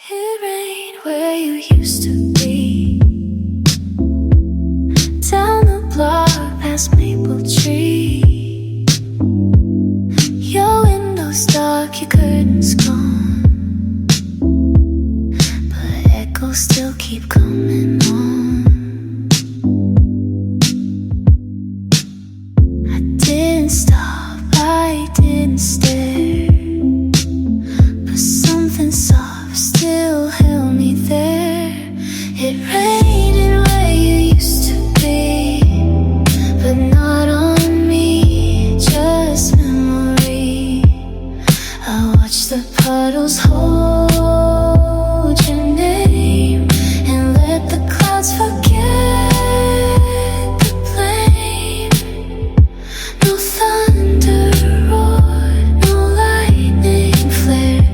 It ain't where you used to be. Down the block past Maple Tree. Your window's dark, your curtains gone, but echoes still keep coming on. I didn't stop, I didn't stare, but something soft still held me there. It rained where you used to be, but not on me, just memory. I watched the puddles hold your name and let the clouds forget the blame. No thunder roared, no lightning flared,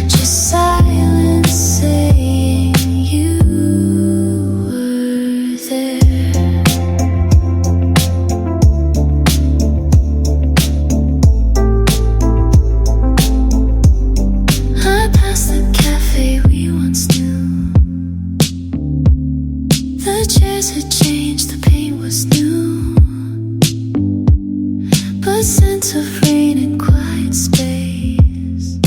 just silence saying you were there. I passed the cafe we once knew. The chairs had changed, the paint was new, but scent of rain and quiet space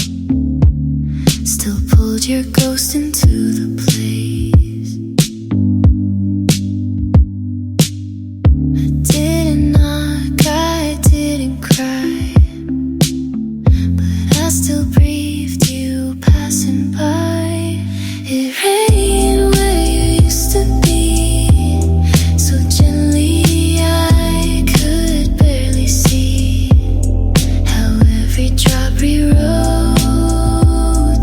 still pulled your ghost into the place. I didn't knock, I didn't cry, but I still breathed you passing by. It rained where you used to be, so gently I could barely see how every drop rewrote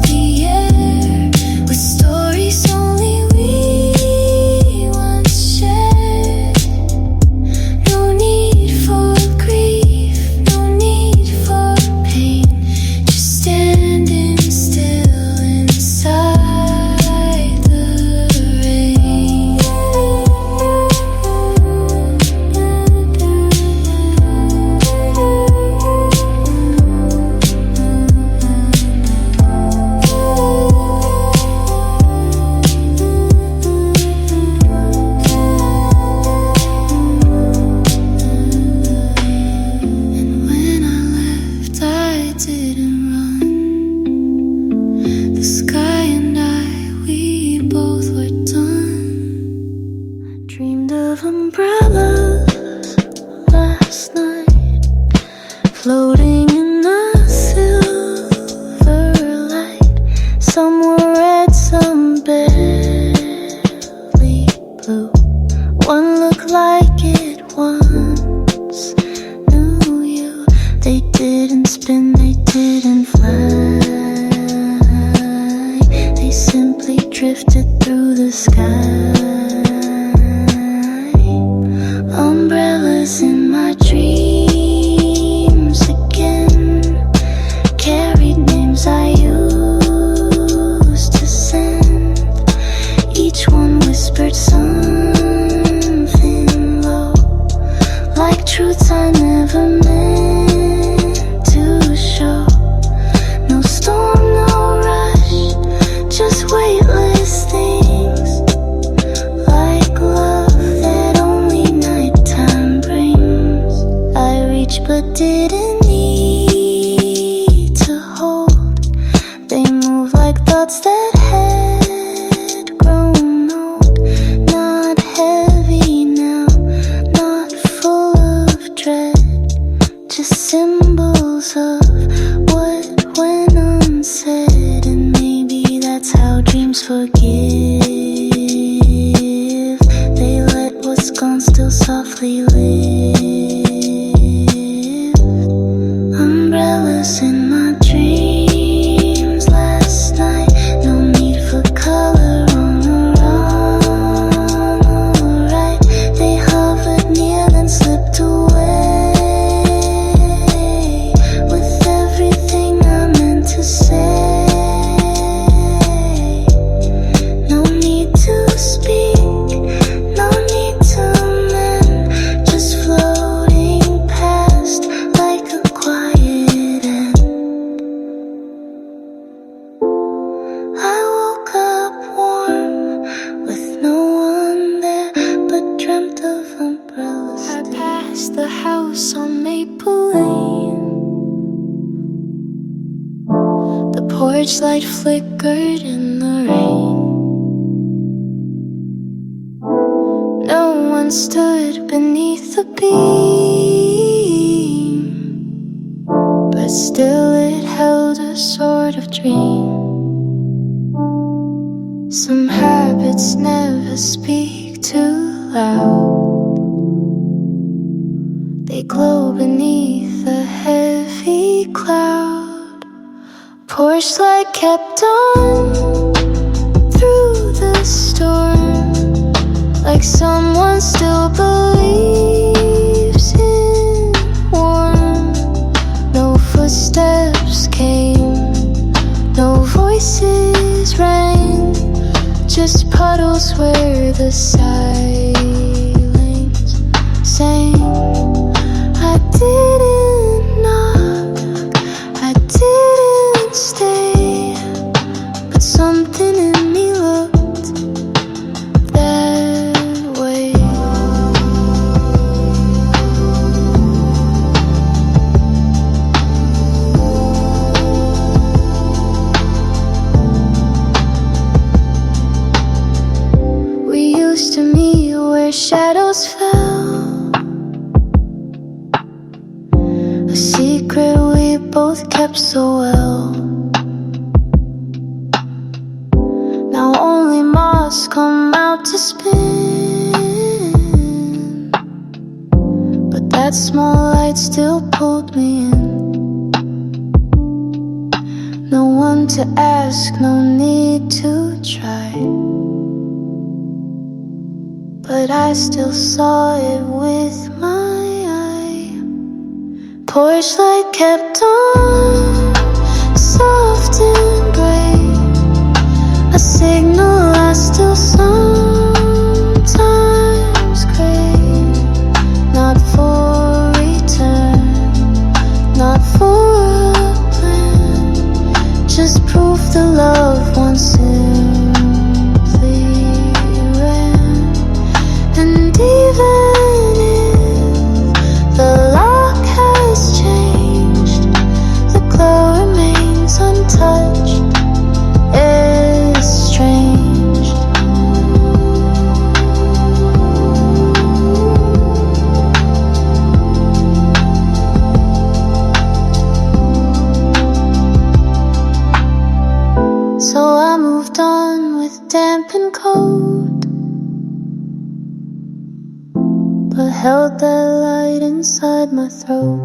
the air with stories only we once shared. No need for grief, no need for pain, just standing still inside the rain. And when I left, I didn't run. The sky and I, we both were done. I dreamed of umbrellas last night, floating in the silver light. Some were red, some barely blue. One looked like it once knew you. They didn't spin, they didn't fly. They simply drifted through the sky. Umbrellas in my dreams again carried names I used to send. Each one whispered something low, like truths I never meant to show. No storm, no rush, just weightless things, like love that only nighttime brings. I reached but didn't need to hold. They move like thoughts that had grown old, not heavy now, not full of dread, just symbols of what went unsaid. And maybe that's how dreams forgive. They let what's gone still softly live. Umbrellas in my dreams last night. No need for color on the run, alright. They hovered near, then slipped away with everything I meant to say. No need to speak, no need to mend, just floating past like a quiet end. Porchlight flickered in the rain. No one stood beneath the beam, but still it held a sort of dream. Some habits never speak too loud. They glow beneath a heavy cloud. Porchlight kept on through the storm, like someone still believes in warmth. No footsteps came, no voices rang, just puddles where the silence sang. I didn't knock, I didn't stay, but something in me looked that way. We used to meet where shadows fell, a secret we both kept so well. Now only moths come out to spin, but that small light still pulled me in. No one to ask, no need to try, but I still saw it with my eye. Porchlight kept on, soft and bright, a signal I still sometimes crave. Not for return, not for a plan, just proof the love once simply ran. And even if the lock has changed, the glow remains untouched, estranged. So I moved on with damp and cold, but held that light inside my throat.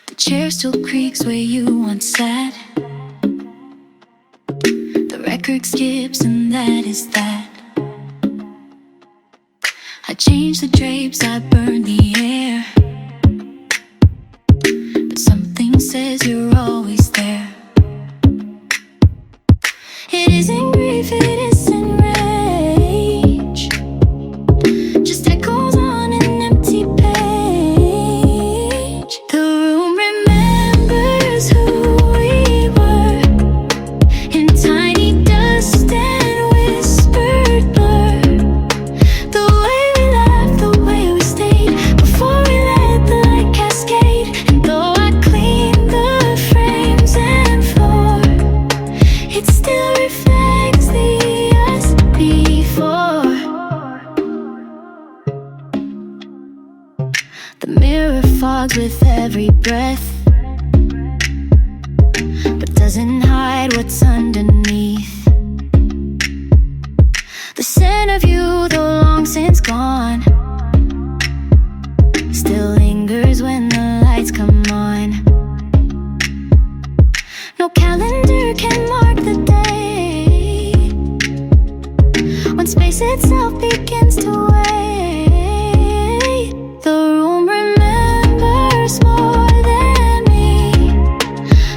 The chair still creaks where you once sat. The record skips and that is that. I changed the drapes, I burned the air, but something says you're always there. It isn't grief, it isn't rage, just echoes on an empty page. The room remembers who we were, in tiny dust and whispered blur. The way we laughed, the way we stayed, before we let the light cascade. And though I cleaned the frames and floor, it still reflects the us before. The mirror fogs with every breath, but doesn't hide what's underneath. The scent of you, though long since gone, still lingers when the lights come on. No calendar can mark the day when space itself begins to wait. The room remembers more than me,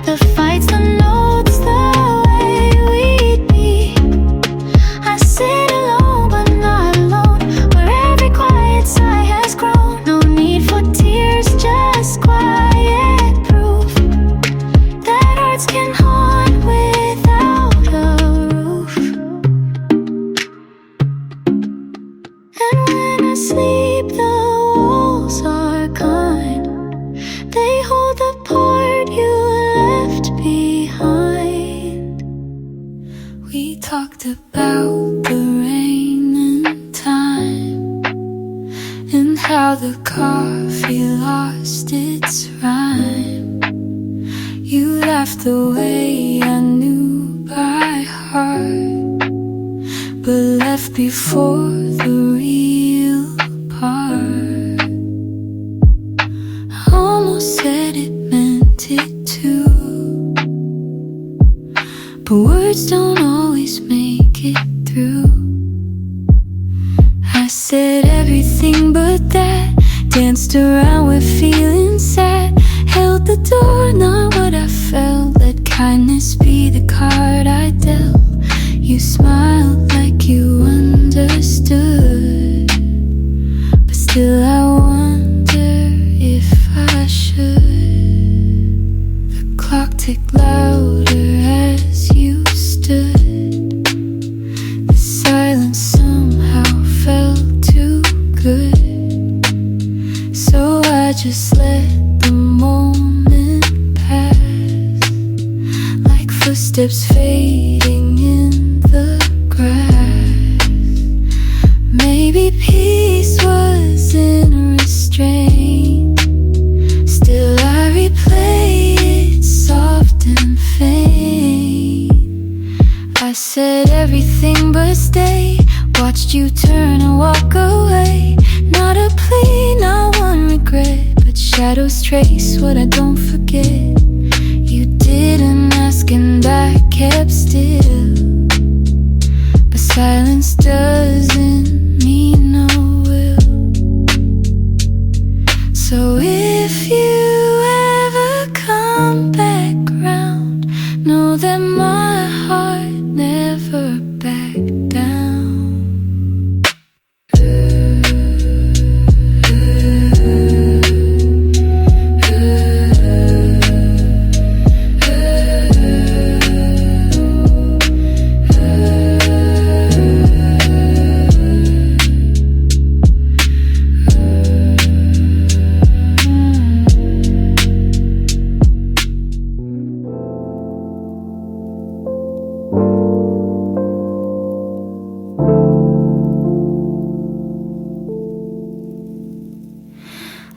the fights, the notes, the way we'd be. I sit alone but not alone, wherever asleep, the walls are kind. They hold the part you left behind. We talked about the rain and time, and how the coffee lost its rhyme. You laughed the way I knew by heart, but left before the real part. I almost said it meant it too, but words don't always make it through. I said everything but that, danced around with feeling sad, held the door, not what I felt, let kindness be the card I dealt. You smiled like you understood, but still I wonder if I should. The clock ticked louder as you stood. The silence somehow felt too good, so I just let the moment pass, like footsteps fading in the grass. Maybe peace was in restraint, still I replay it soft and faint. I said everything but stay, watched you turn and walk away. Not a plea, not one regret, but shadows trace what I don't forget. You didn't ask and I kept still, but silence doesn't mean no will. So if you ever come back round, know that my heart never backed down.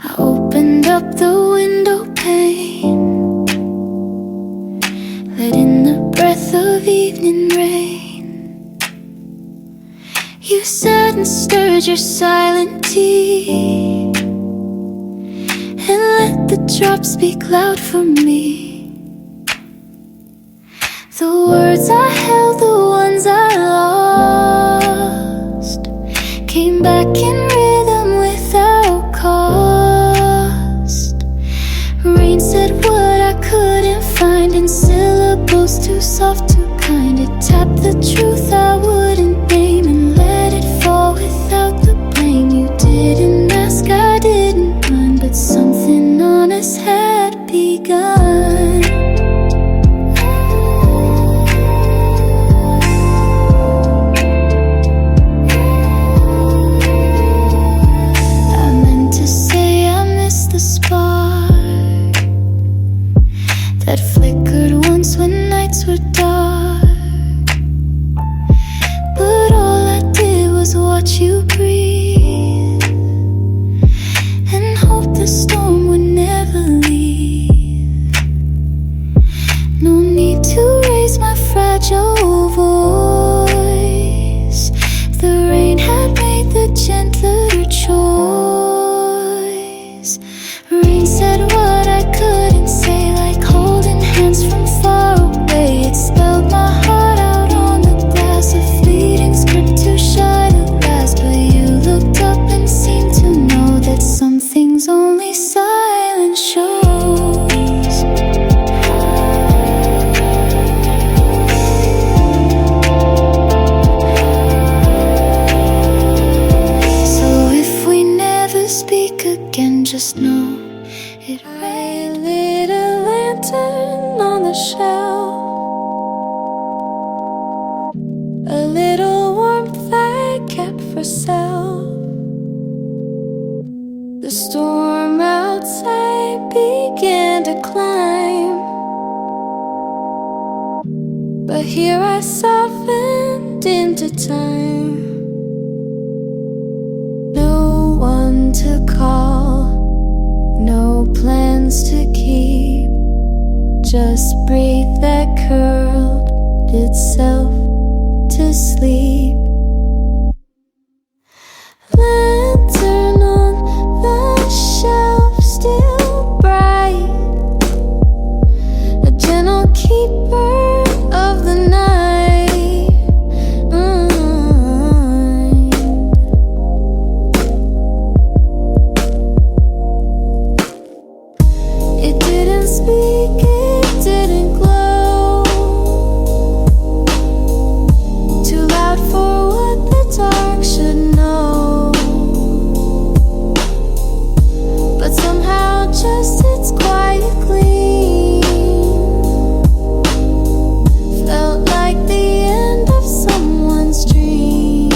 I opened up the window pane, let in the breath of evening rain. You sat and stirred your silent tea, and let the drops speak loud for me. The words I held, the ones I lost, came back in rhythm without cost. Rain said what I couldn't find in syllables too soft, too kind. It tapped the truth I wouldn't name and let it fall without the blame. You didn't ask, I didn't run, but something honest had begun. I meant to say I missed the spark that flickered once when nights were dark, but all I did was watch you breathe and hope the storm would never leave. No need to raise my fragile voice, the rain had made the gentler choice. Rain said what I couldn't say, like holding hands from far away. It spelled my heart out on the glass, a fleeting script too shy to last. But you looked up and seemed to know that some things only silence shows. So if we never speak again, just know it rained. Lit a lantern on the shelf, a little warmth I kept for self. But here I softened into time. No one to call, no plans to keep, just breathe that curled itself to sleep. Lantern on the shelf, still bright, a gentle keeper of the night. It didn't speak, it didn't glow, too loud for what the dark should know. But somehow just its quiet gleam felt like the end of someone's dream.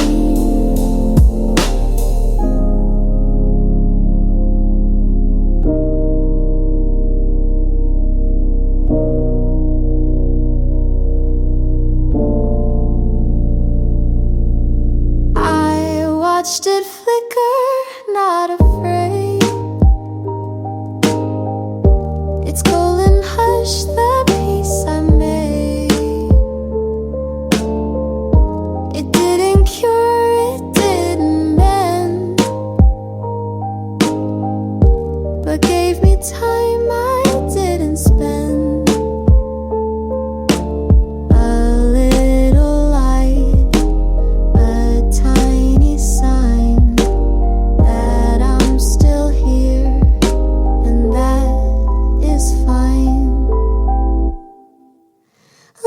I watched it flicker, not afraid. Its golden hush, the peace I made. It didn't cure, it didn't mend, but gave me time I didn't spend. A little light, a tiny sign that I'm still here, and that is fine.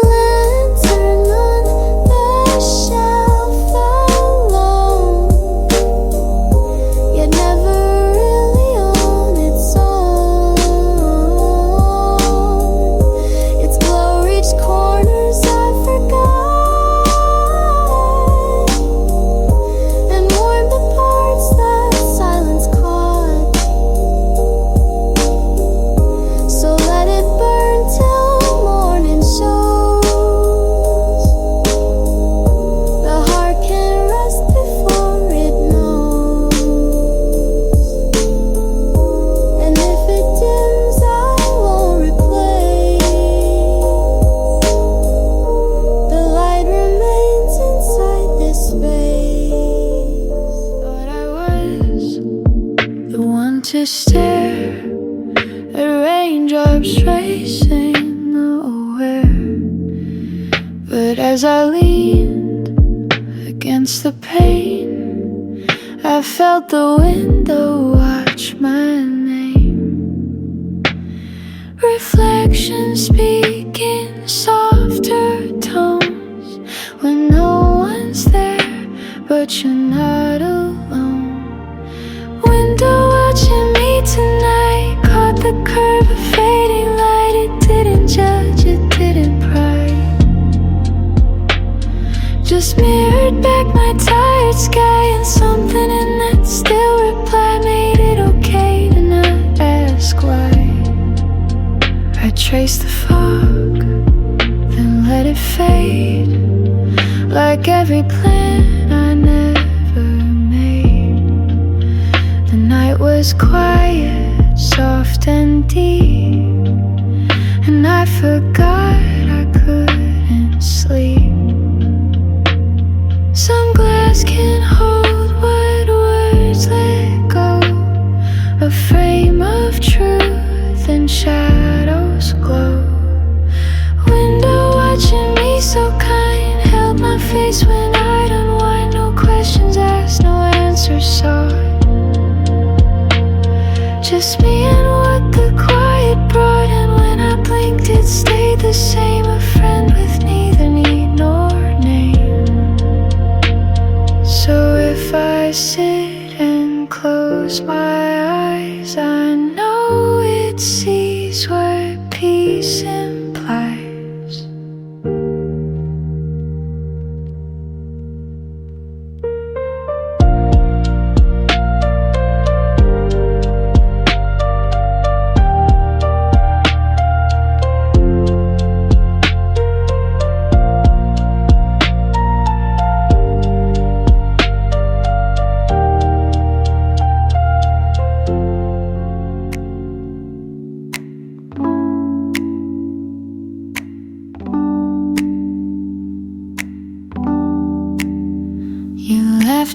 Lantern on the shelf, alone, yet never really on its own. Its glow reached corners I forgot, and warmed the parts that silence caught. So let it burn till morning shows. The heart can rest before it knows. And if it dims, I won't replace. The light remains inside this space. Thought I was the one to stare at raindrops racing nowhere. But as I leaned against the pane, I felt the window watch my name. Reflections speak in softer tones when no one's there, but you're not alone. Window watching me tonight, caught the curve of fading light. It didn't judge, it didn't pry, just mirrored back my tired sky, and something in that still reply made it okay to not ask why. I traced the fog, then let it fade, like every plan I never made. The night was quiet, soft and deep, and I forgot I couldn't sleep. Some glass can hold what words let go, a frame of truth and shadows glow. Window watching me so kind, held my face when I'd unwind. No questions asked, no answers sought, just me and what the quiet brought. And when I blinked, it stayed the same, a friend with neither need nor name. So if I sit and close my eyes, I know it sees where peace implies.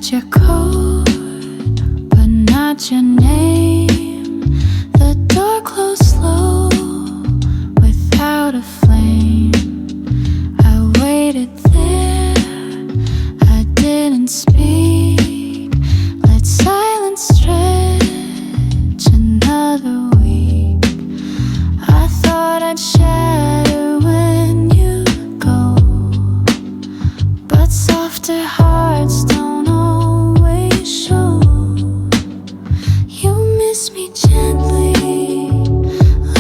left your coat, but not your name. The door closed slow, without a flame. I waited there, I didn't speak. Let silence stretch another week. I thought I'd shatter when you go, but softer hearts don't always show. You miss me gently,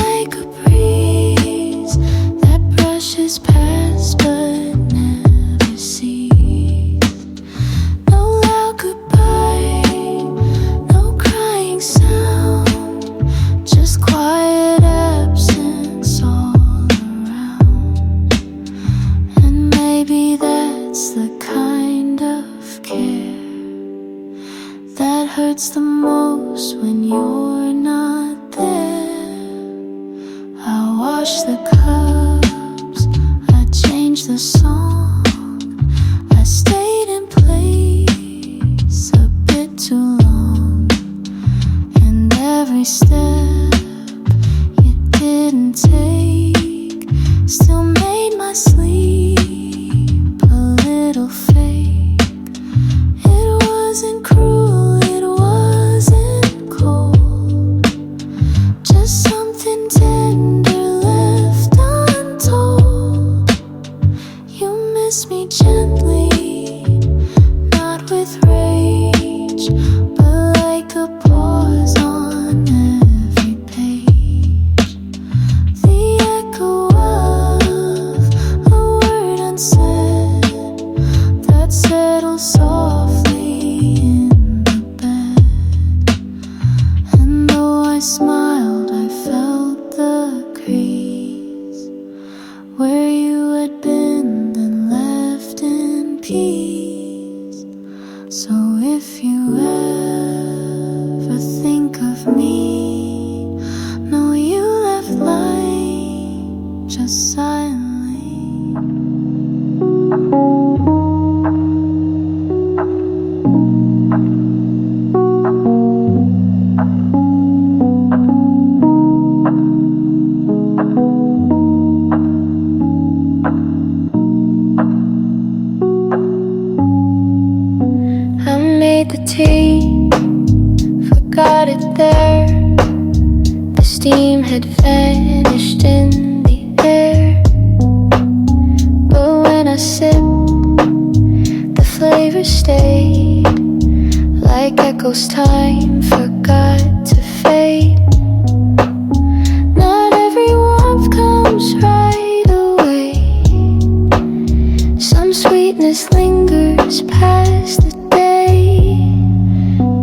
like a breeze that brushes past but never sees. No loud goodbye, no crying sound, just quiet absence all around. And maybe that's the kind of care that hurts the most when you're not there. I wash the cups, I change the song, I stayed in place a bit too long. And every step you didn't take still made my sleep a little fake. It wasn't cruel, it wasn't cold, just something tender left untold. You miss me gently, not with rage, but like a pause on every page. The echo of a word unsaid that settles softly in the bed. And though I smiled, I felt the crease where you had been and left in peace. So if you ever think of me, know you left light just silently. I made the tea, forgot it there. The steam had vanished in the air. But when I sipped, the flavor stayed, like echoes time forgot to fade. Not every warmth comes right away. Some sweetness lingers past the day.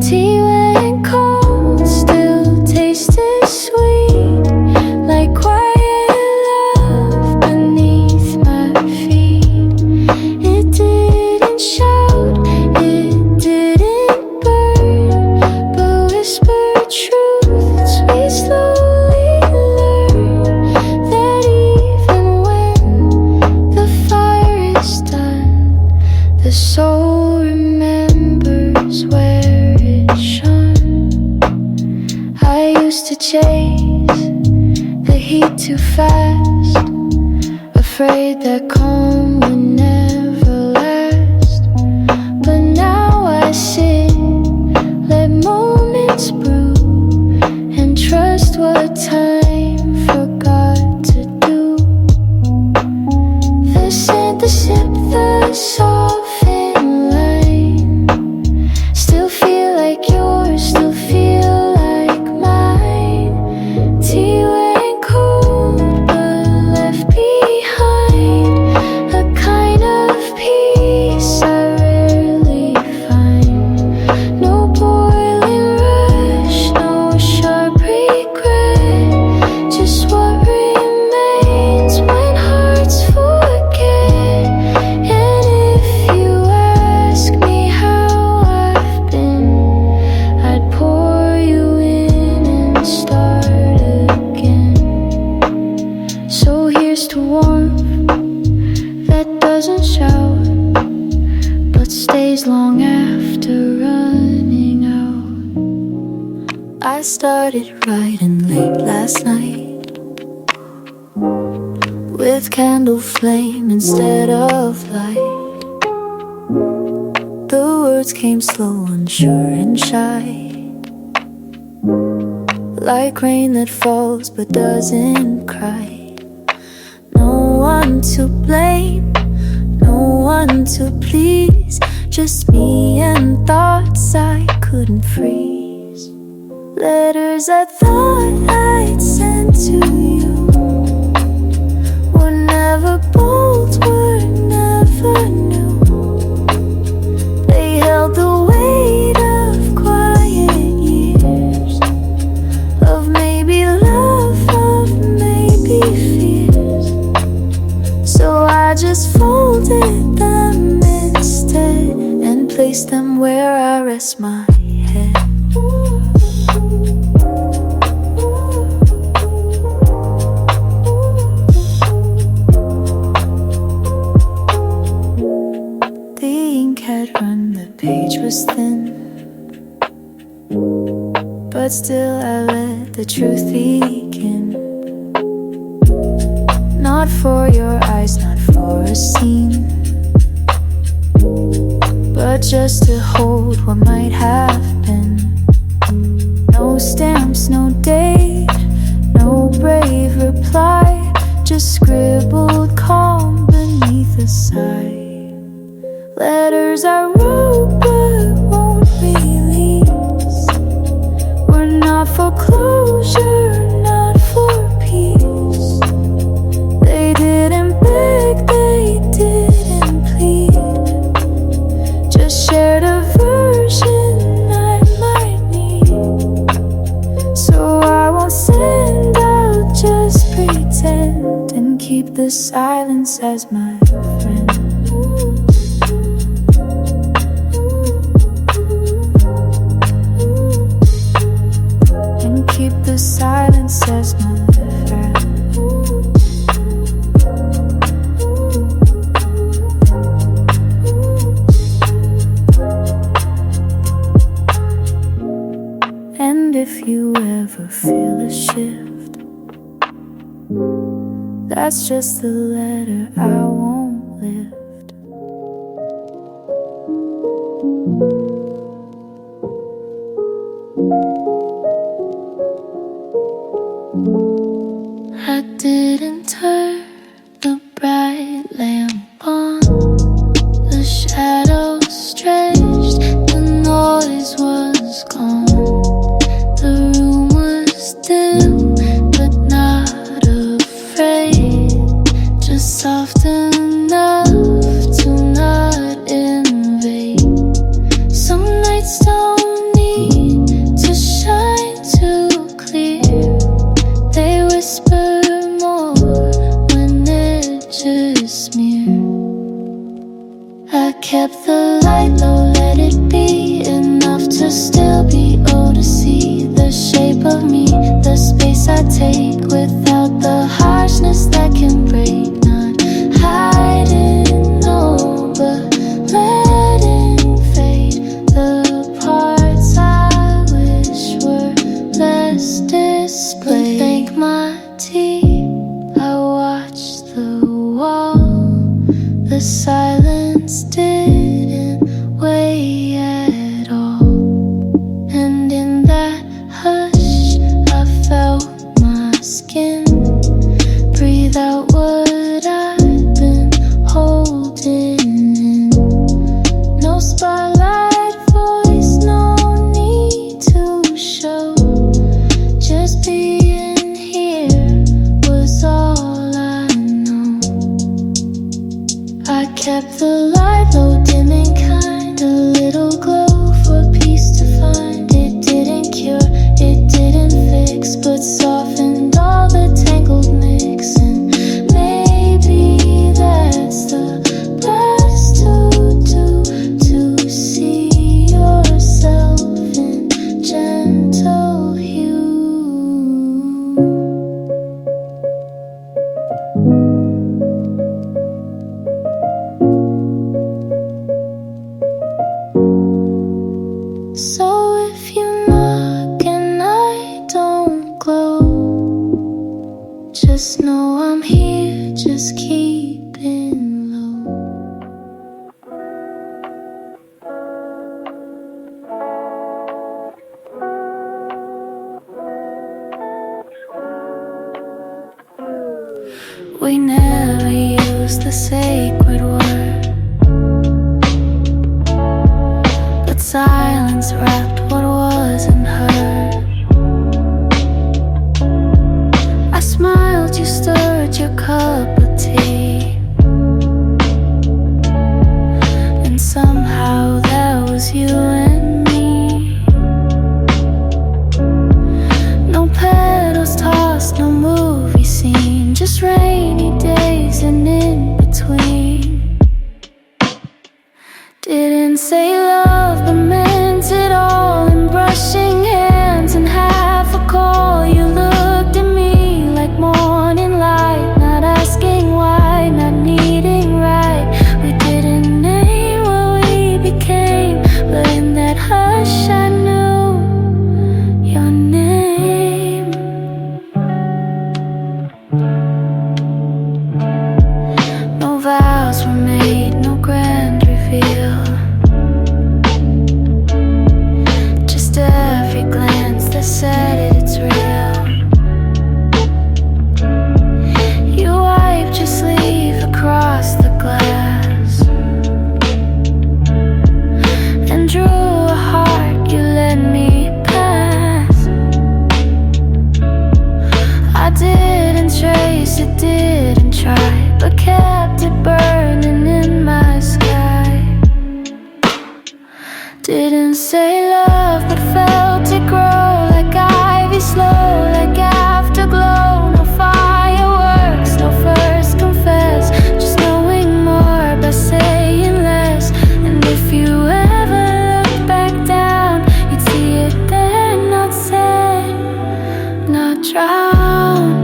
Tea when cold still tasted sweet, like quiet love beneath my feet. It didn't shout, it didn't burn, but whispered truths we slowly learn. That even when the fire is done, the soul remembers where it shone. I used to chase the heat too fast, afraid that calm would never last. But now I sit, let moments brew, and trust what time forgot to do. The scent, the sip, the softened line, still feel like yours, still feel like mine. Tea when cold, but left behind a kind of peace I rarely find. No boiling rush I started writing late last night with candle flame instead of light. The words came slow, unsure and shy, like rain that falls but doesn't cry. No one to blame, no one to please, just me and thoughts I couldn't freeze. Letters I thought I'd send to you were never bold, were never new. They held the weight of quiet years, of maybe love, of maybe fears. So I just folded them instead and placed them where I rest my head. Page was thin, but still I let the truth begin. Not for your eyes, not for a scene, but just to hold what might have been. No stamps, no date, no brave reply, just scribbled calm beneath the sigh. Letters I wrote but won't release were not for closure, not for peace. They didn't beg, they didn't plead, just shared a version I might need. So I won't send, I'll just pretend and keep the silence as my friend. Keep the silence as my friend. And if you ever feel a shift, that's just the letter I won't lift. I didn't turn the bright lamp on. The shadows stretched, the noise was gone. The room was dim, but not afraid, just soft enough to not invade. Some nights don't need to shine too clear, they whisper more when edges smear. I kept the light low, let it be enough to still be able to see the shape of me, the space I take without the harshness that can break. Not hiding, no, but letting fade the parts I wish were less displayed. Thank my tea, I watched the wall. The silence didn't weigh at all, and in that hush I felt my skin breathe out what We never used the sacred word, but silence wrapped what wasn't heard. I smiled, you stirred your cup of tea, and somehow that was you and me. No petals tossed, no movie scene, just rainy days and in between. Didn't say love but meant it all, and brushing hands and half a call. You looked at me like morning light, not asking why, not needing right. We didn't name what we became, but in that hush I knew your name. No vows were made, no grand reveal, just every glance that said it's real. You wiped your sleeve across the glass and drew a heart you let me pass. I didn't trace it, didn't try, but kept it burning in my sky. Didn't say love but felt it grow like ivy, slow like afterglow. No fireworks, no first confess, just knowing more by saying less. And if you ever look back down, you'd see it there, not said, not drowned.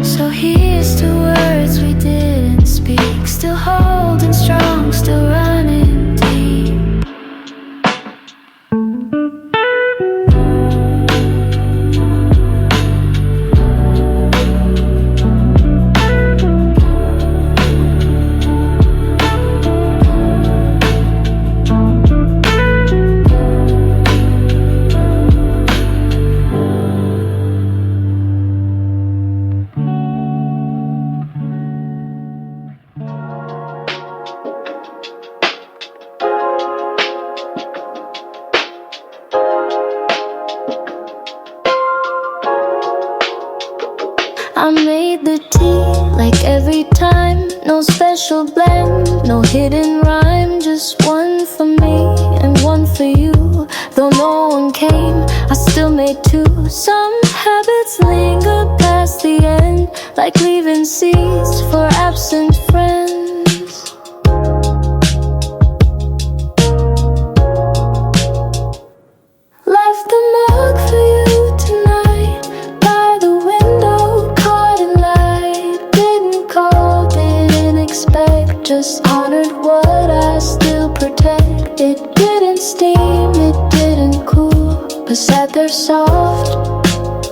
So here's to words we didn't speak, still holding strong, still running deep. I made the tea like every time, no special blend, no hidden rhyme, just one for me and one for you. Though no one came, I still made two. Some habits linger past the end, like leaving seeds for absent friends. Left the mug for you tonight by the window, caught in light. Didn't call, didn't expect, just honored what I still protect. It didn't steam, it didn't cool, but sat there soft,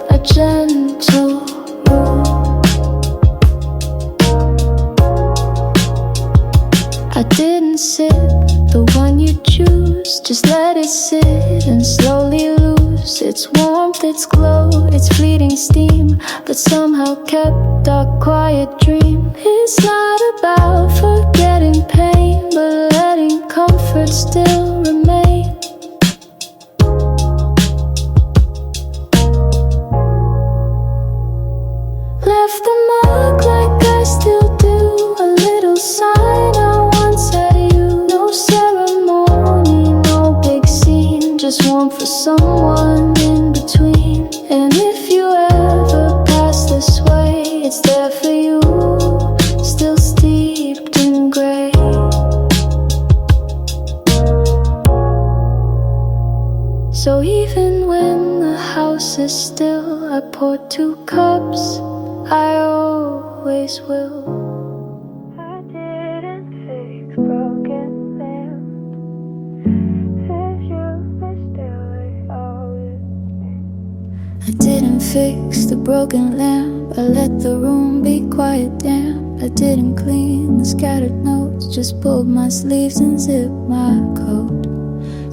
a gentle rule. I didn't sip the one you choose, just let it sit and slowly lose its warmth, its glow, its fleeting steam, but somehow kept our quiet dream. It's not about forgetting pain, but letting comfort still remain. Left the mug like I still do, a little sign I once had you. No ceremony, no big scene, just warmth for someone in between. And if you ever pass this way, it's there for you, still steeped in gray. So even when the house is still, I pour two cups, I always will. I didn't fix broken lamps, if you still always. I didn't fix the broken lamp, I let the room be quiet, damp. I didn't clean the scattered notes, notes, just pulled my sleeves and zipped my coat.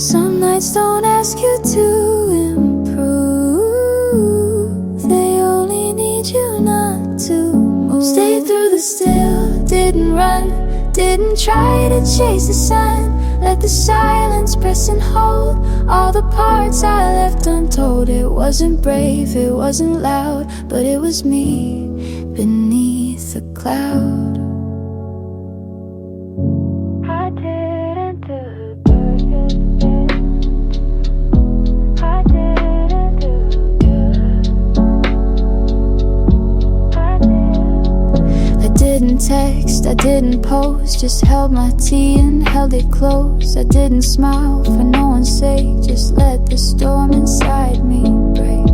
Some nights don't ask you to improve, they only need you not to move. Stayed through the still, didn't run, didn't try to chase the sun. Let the silence press and hold all the parts I left untold. It wasn't brave, it wasn't loud, but it was me beneath the cloud. I didn't do good. I didn't do good. I didn't text, I didn't post, just held my tea and held it close. I didn't smile for no one's sake, just let the storm inside me break.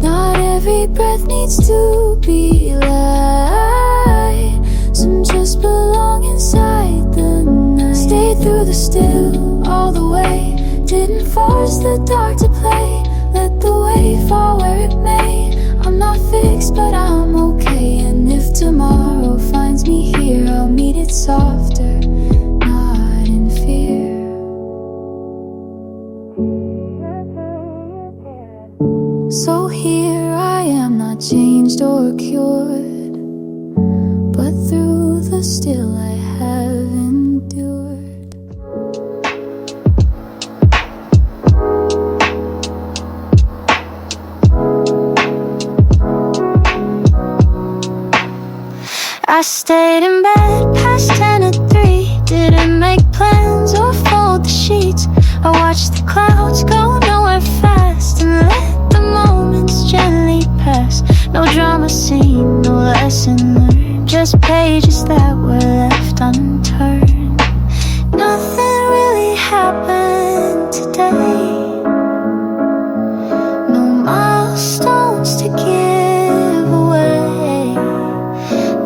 Not every breath needs to be light, some just belong inside the night. Stayed through the still all the way, didn't force the dark to play. Let the wave fall where it may. I'm not fixed but I'm okay, and if tomorrow finds me here, I'll meet it softer, not in fear. So here I am, not changed or cured, but through the still I have endured. I stayed in bed past 10 or 3, didn't make plans or fold the sheets. I watched the clouds go nowhere fast and let the moments gently pass. No drama scene, no lesson learned, just pages that were left unturned. Nothing really happened today, no milestones to give away,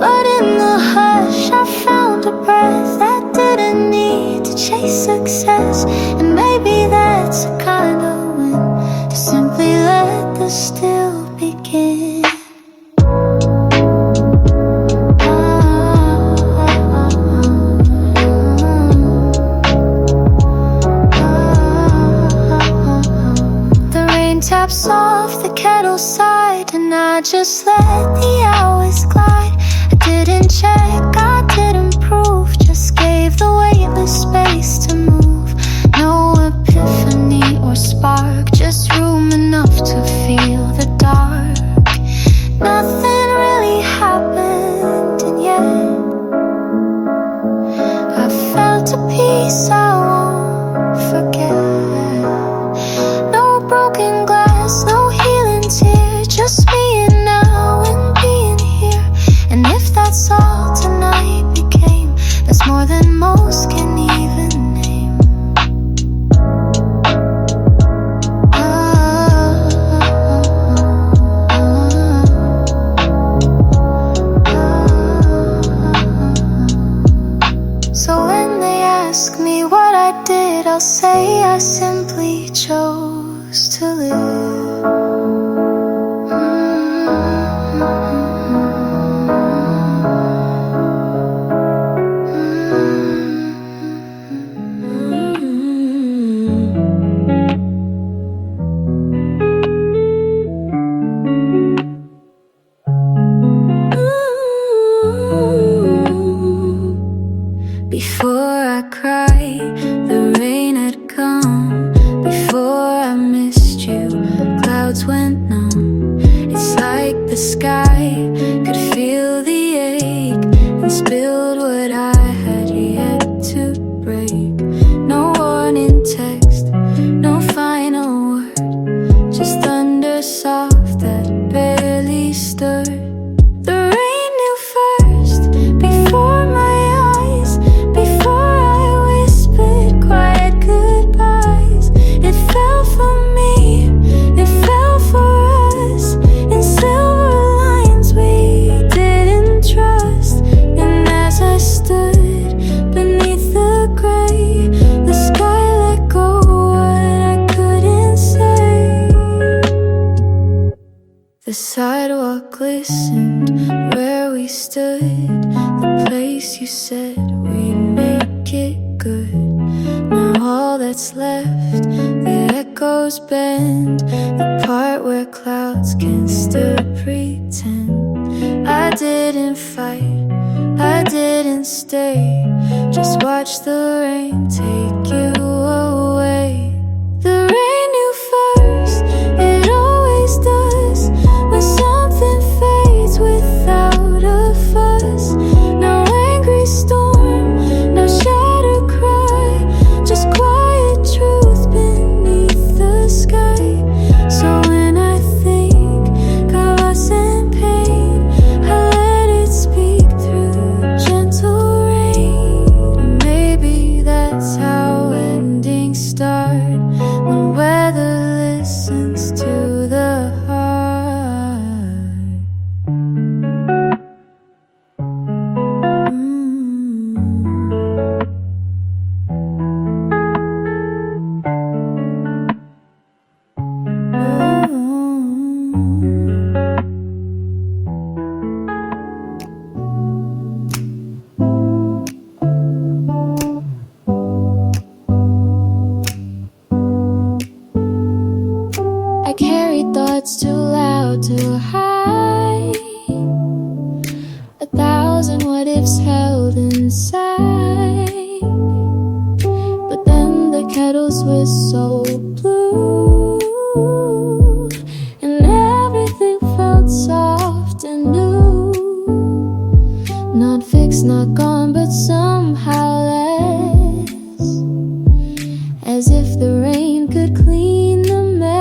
but in the hush I found a breath that didn't need to chase success. And maybe that's a kind of win, to simply let the still begin. The rain taps off the kettle side, and I just let the hours glide. I didn't check, I didn't prove, just gave the weightless space to move. No epiphany or spark, just room enough to feel the dark. Nothing really happened, and yet I felt a peace I won't forget. No broken glass, no healing tear, just being now and being here. And if that's all tonight became, that's more than most can even name. So when they ask me what I did, I'll say I simply chose to live. Before I cried, the rain had come. Before I missed you, clouds went numb. It's like the sky could feel the ache and spilled what I had yet to break. No warning text, no final word, just thunder soft that barely stirred. The rain knew first, before my eyes, before I whispered quiet goodbyes. It fell for me, it fell for us, in silver lines we didn't trust. And as I stood beneath the gray, the sky let go what I couldn't say. The sidewalk glistened where we stood, the place you said we'd what's left. The echoes bend, the part where clouds can still pretend. I didn't fight, I didn't stay, just watch the rain take you away. The rain knew first, it always does, when something fades without a fuss. No angry storm, no shadow cry, just quiet truth beneath the sky. So when I think of us in pain, I let it speak through gentle rain. Maybe that's how endings start, when weather listens to the heart. I carry thoughts too loud to hide, 1,000 what ifs held inside. But then the kettles whistle blue, and everything felt soft and new. Not fixed, not gone, but somehow less, as if the rain could clean the mess.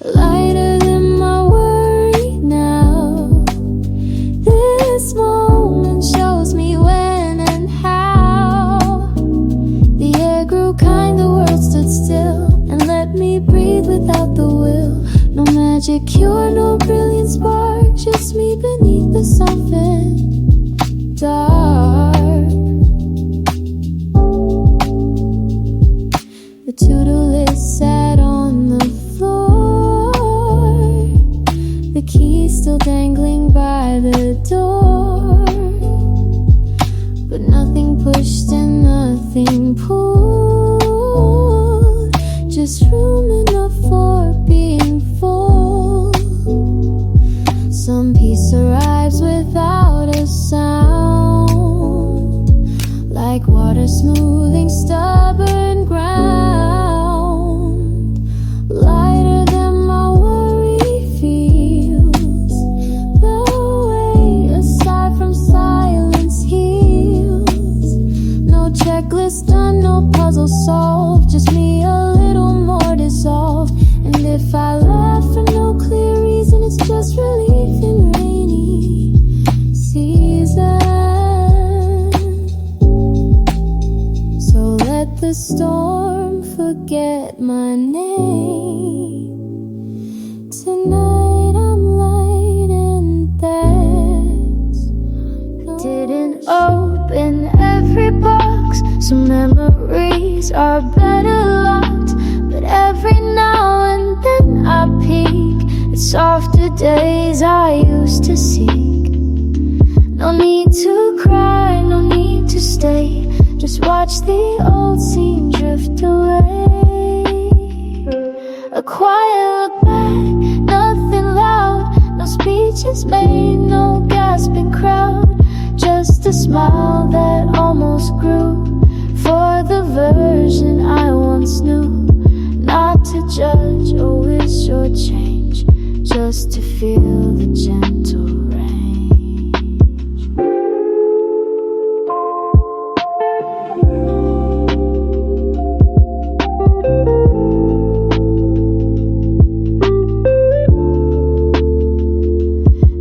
Lighter than my worry now, this moment shows me when and how. The air grew kind, the world stood still, and let me breathe without the will. No magic cure, no brilliant spark, just me beneath the softened dark. The to-do list sat on the floor, the key still dangling by the door. But nothing pushed and nothing pulled, just room enough for being full. Some peace arrives without a sound, like water smoothing stubborn ground. Lighter than my worry feels, the way aside from silence heals. No checklist done, no puzzle solved, just me a little more dissolved. And if I laugh for no clear reason, it's just relief in rainy season. So let the storm forget my name. Tonight I'm light and that's didn't open every box, so memories are better locked. But every now and then I peek at softer days I used to seek. No need to cry, no need to stay, just watch the old scene drift away. A quiet look back, nothing loud, no speeches made, no gasping crowd, just a smile that almost grew for the version I once knew. Not to judge or wish or change, just to feel the gentle range.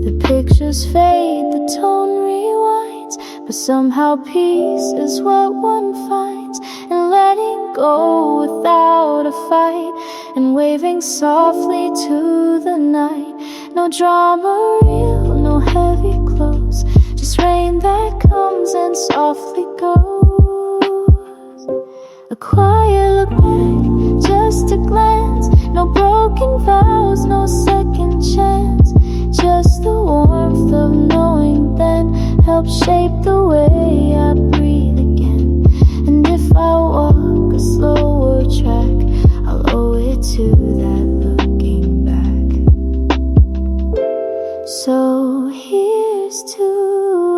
The pictures fade, the tone rewinds, but somehow peace is what one finds. And letting go without a fight, and waving softly to the night. No drama real, no heavy clothes, just rain that comes and softly goes. A quiet look back, just a glance, no broken vows, no second chance, just the warmth of knowing then helped shape the way I breathe again. And if I So here's to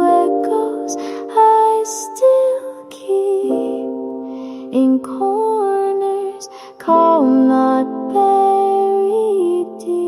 echoes I still keep in corners calm, not buried deep.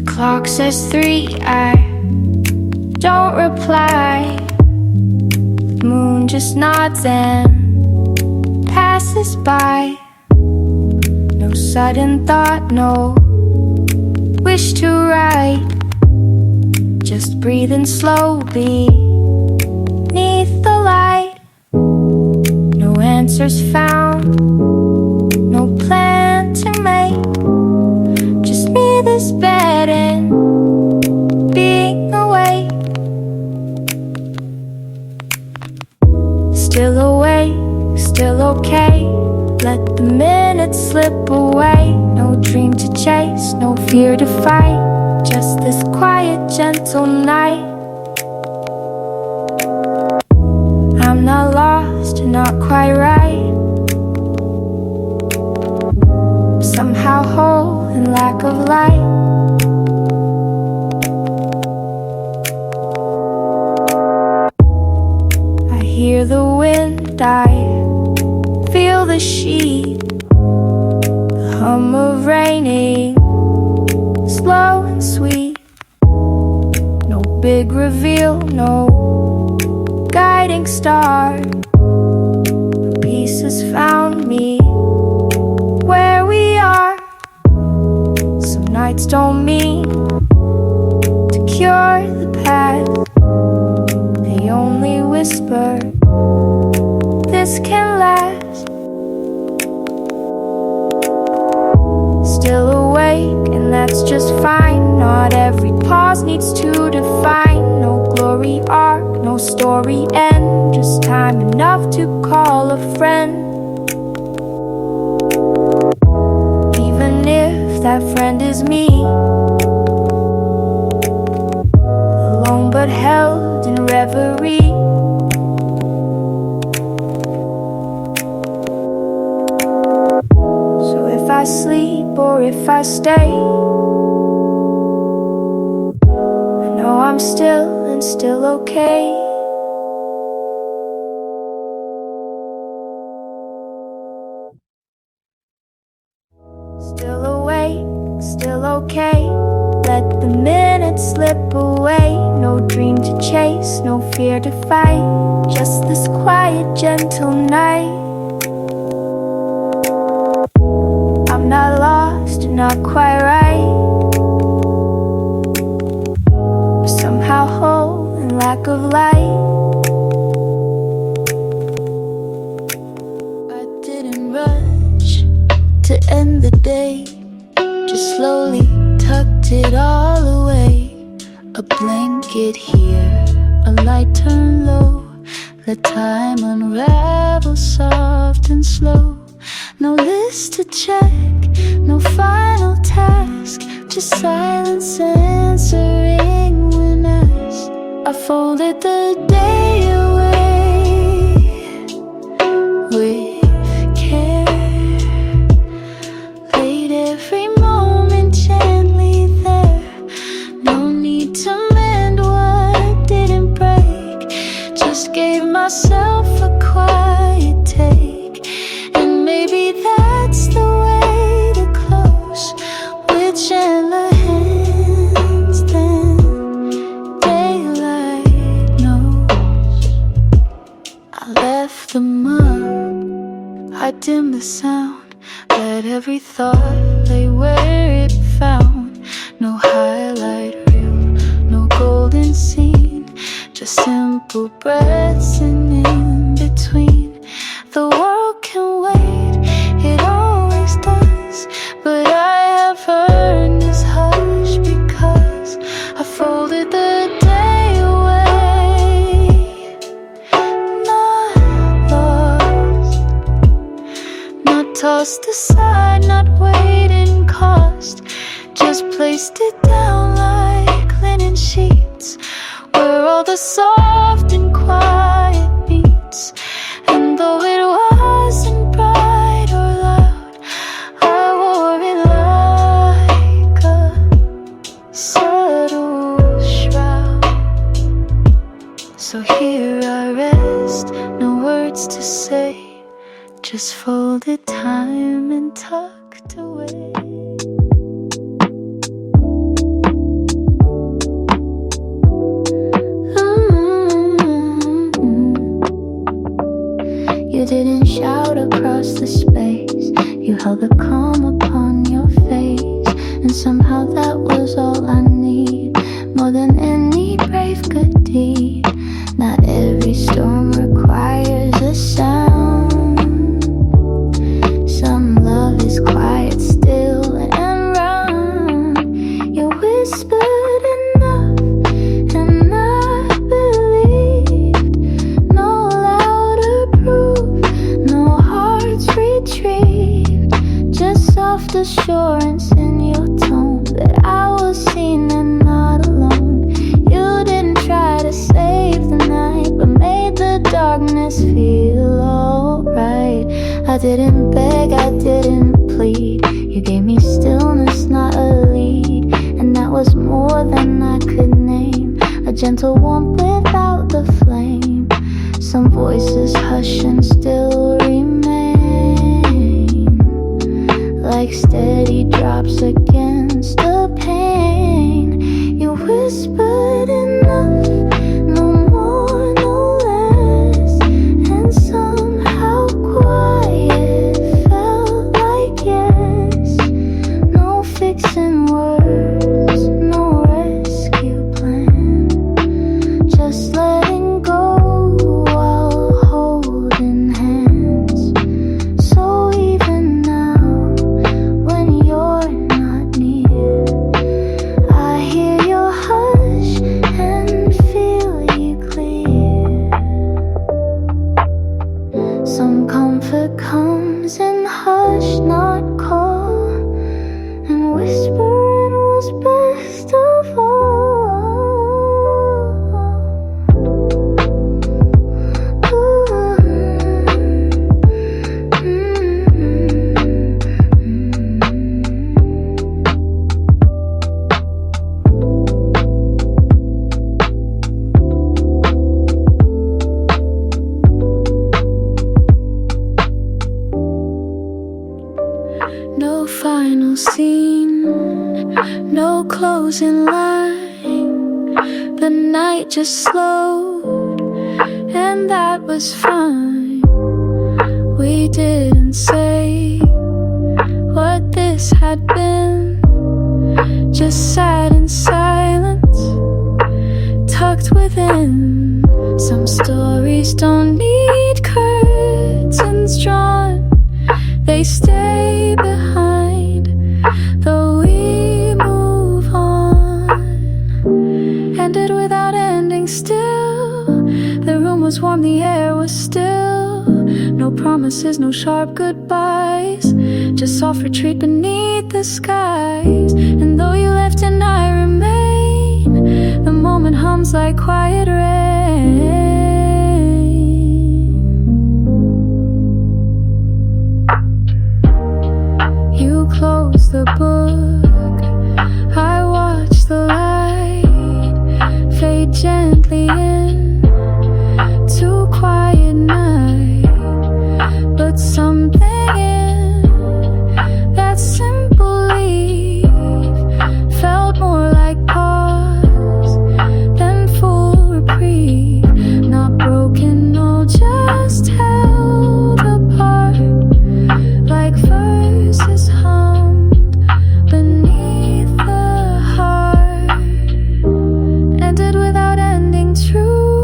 Clock says 3, I don't reply. The moon just nods and passes by. No sudden thought, no wish to write. Just breathing slowly beneath the light. No answers found, no plan to make. Just me, this bed, and being awake. Still awake, still okay. Let the minutes slip away. No dream to chase, no fear to fight. Just this quiet, gentle night. I'm not lost, not quite right. Somehow whole in lack of light. I hear the wind, I feel the sheet, the hum of raining, slow and sweet. No big reveal, no guiding star. The pieces found me where we are. Some nights don't mean to cure the past. They only whisper, this can last. Still awake, and that's just fine. Not every pause needs to define. No glory arc, no story end. Just time enough to call a friend. Even if that friend is me, alone but held in reverie. So if I sleep or if I stay, I know I'm still and still okay. Still awake, still okay. Let the minutes slip away. No dream to chase, no fear to fight. Just this quiet, gentle night. I'm not lost, not quite right. But somehow whole in lack of light. I didn't rush to end the day. Just slowly tucked it all away. A blanket here, a light turn low. Let time unravel soft and slow. No list to check, no final task. Just silence answering when asked. I folded the day away with care. Laid every moment gently there. No need to mend what didn't break. Just gave myself a quiet take. And maybe that's the way to close, with gentler hands than daylight knows. I left the mud, I dimmed the sound. Let every thought lay where it found. No highlight reel, no golden scene. just simple breaths, and in between the world can wait, it always does. But I have earned this hush because I folded the day away. Not lost, not tossed aside, not weighed in cost, just placed it down like linen sheets, where all the soft and quiet meets. And though it wasn't bright or loud, I wore it like a subtle shroud. So here I rest, no words to say, just folded time and tucked away. You didn't shout across the space, you held the calm upon your face, and somehow that was all I need, more than any brave good deed. Not every storm requires a sound, some love is quiet, still and round. You whispered enough and I believed, no louder proof, no hearts retrieved, just soft assurance in your tone that I was seen and not alone. You didn't try to save the night, but made the darkness feel alright. I didn't beg, I didn't plead, you gave me stillness, not a lead, and that was more than I could name, a gentle warmth without the flame. Some voices hush and still remain, like steady drops against the pane. You whispered enough, no more, no less, and somehow quiet felt like yes. No fixing words, no rescue plan, just letting go while holding hands. So even now, when you're not near, I hear your hush and feel you clear. Some comfort comes in hush, not call, and whispering was best of all. No final scene, no closing line. The night just slowed, and that was fine. We didn't say what this had been, just sat in silence, tucked within. Some stories don't need curtains drawn, they stay behind, though we move on. Ended without ending still, the room was warm, the air was still. No promises, no sharp goodbyes, just soft retreat beneath the skies. And though you left and I remain, the moment hums like quiet rain. You close the book, I watch the light fade gently in to quiet night. But something in that simple leave felt more like pause than full reprieve. Not broken, no, just held apart, like verses hummed beneath the heart. Ended without ending true,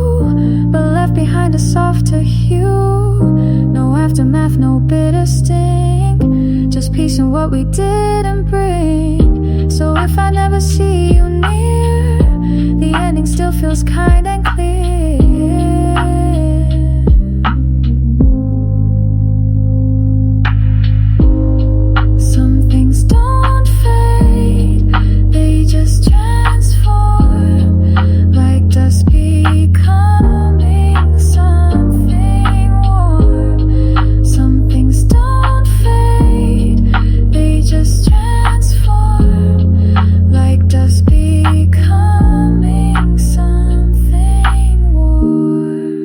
aftermath, no bitter sting, just peace in what we didn't bring. So if I never see you near, the ending still feels kind and clear. Some things don't fade, they just transform, like dust becoming something warm. Some things don't fade, they just transform, like dust becoming something warm.